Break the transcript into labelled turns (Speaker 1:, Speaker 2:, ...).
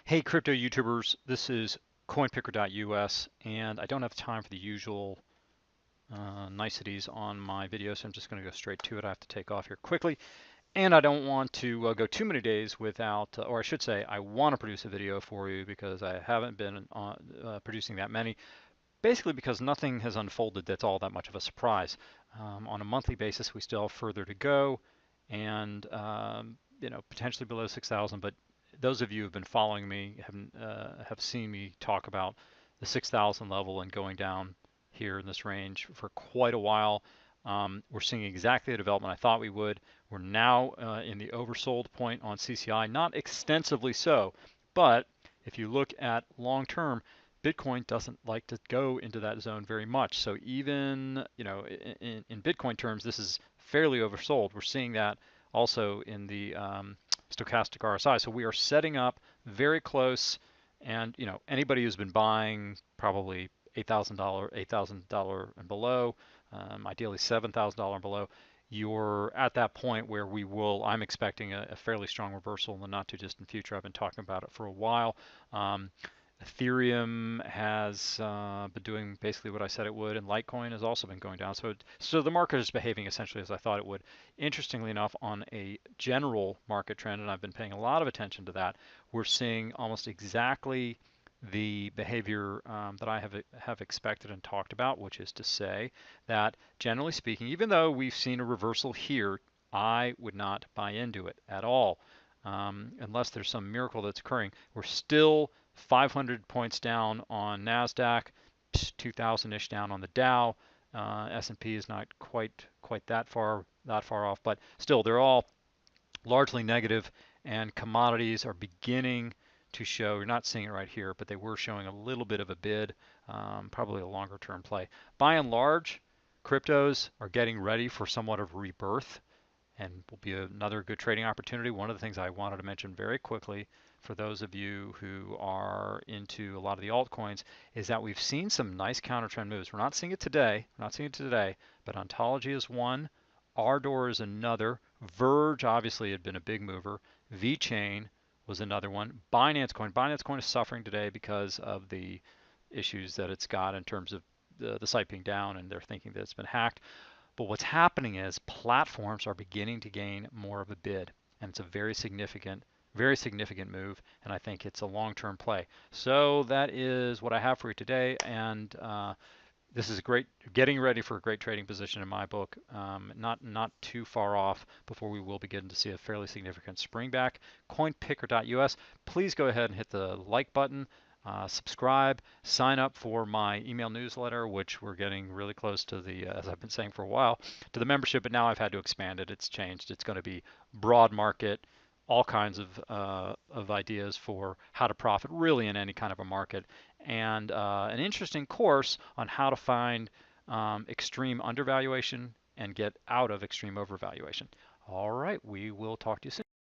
Speaker 1: Hey, crypto YouTubers, this is coinpicker.us, and I don't have time for the usual niceties on my video, so I'm just going to go straight to it. I have to take off here quickly, and I don't want to go too many days without, or I should say, I want to produce a video for you because I haven't been producing that many, basically because nothing has unfolded that's all that much of a surprise. On a monthly basis, we still have further to go, and potentially below 6,000, but those of you who have been following me have seen me talk about the 6,000 level and going down here in this range for quite a while. We're seeing exactly the development I thought we would. We're now in the oversold point on CCI, not extensively so, but if you look at long term, Bitcoin doesn't like to go into that zone very much. So even in Bitcoin terms, this is fairly oversold. We're seeing that also in the stochastic RSI. So we are setting up very close, and anybody who's been buying probably $8,000 and below, ideally $7,000 and below, you're at that point where I'm expecting a fairly strong reversal in the not too distant future. I've been talking about it for a while. Ethereum has been doing basically what I said it would, and Litecoin has also been going down. So the market is behaving essentially as I thought it would. Interestingly enough, on a general market trend, and I've been paying a lot of attention to that, we're seeing almost exactly the behavior that I have expected and talked about, which is to say that generally speaking, even though we've seen a reversal here, I would not buy into it at all. Unless there's some miracle that's occurring. We're still 500 points down on NASDAQ, 2,000-ish down on the Dow. S&P is not quite that far off, but still they're all largely negative, and commodities are beginning to show. You're not seeing it right here, but they were showing a little bit of a bid, probably a longer term play. By and large, cryptos are getting ready for somewhat of rebirth and will be another good trading opportunity. One of the things I wanted to mention very quickly for those of you who are into a lot of the altcoins is that we've seen some nice counter trend moves. We're not seeing it today, but Ontology is one, Ardor is another, Verge obviously had been a big mover, VeChain was another one, Binance Coin is suffering today because of the issues that it's got in terms of the site being down, and they're thinking that it's been hacked. But what's happening is platforms are beginning to gain more of a bid, and it's a very significant move, and I think it's a long-term play. So that is what I have for you today, and this is getting ready for a great trading position in my book. Not too far off before we will begin to see a fairly significant spring back. Coinpicker.us. Please go ahead and hit the like button. Subscribe, sign up for my email newsletter, which we're getting really close to as I've been saying for a while, to the membership, but now I've had to expand it. It's changed. It's going to be broad market, all kinds of ideas for how to profit really in any kind of a market, and an interesting course on how to find extreme undervaluation and get out of extreme overvaluation. All right, we will talk to you soon.